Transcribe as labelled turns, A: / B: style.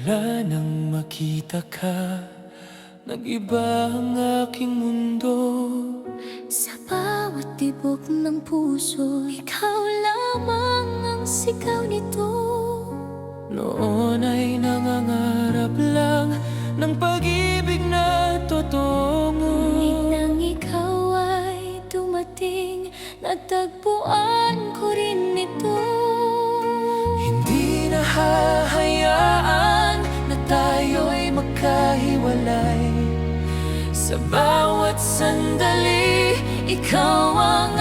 A: Mula nang makita ka, nag-iba ang aking mundo.
B: Sa bawat tibok ng puso, ikaw lamang ang sigaw nito.
A: Noon ay nangangarap lang ng pag-ibig na totoo.
B: Ngunit nang ikaw ay dumating, natagpuan ko rin ito.
A: Hindi na hahayaan na tayo'y magkahiwalay. Sa bawat sandali, ikaw ang